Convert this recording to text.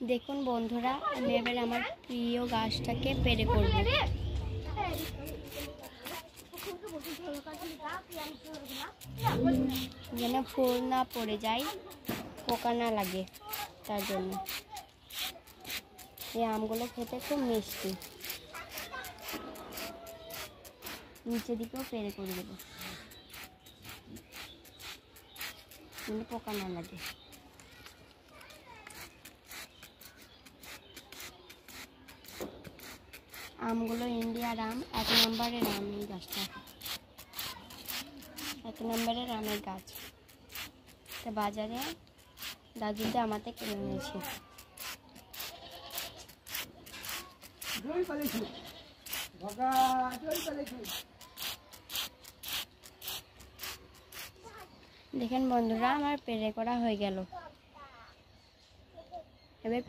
দেখুন বন্ধুরা, আমি এবার আমার প্রিয় গাছটাকে পেরে করব। যেন ফুল না পড়ে যায়, পোকা না লাগে, তার জন্য। এই আমগুলো খেতে খুব মিষ্টি। নিচে দিকেও পেরে করে দেবো, কিন্তু পোকা না লাগে। আমগুলো ইন্ডিয়ার আম, 1 নম্বরের আম। এই গাছটা 1 নম্বরের আমের গাছ। তা বাজারে দাদুতে আমাদের কিনে নিয়েছে। দেখেন বন্ধুরা, আমার পেরে করা হয়ে গেল। এবার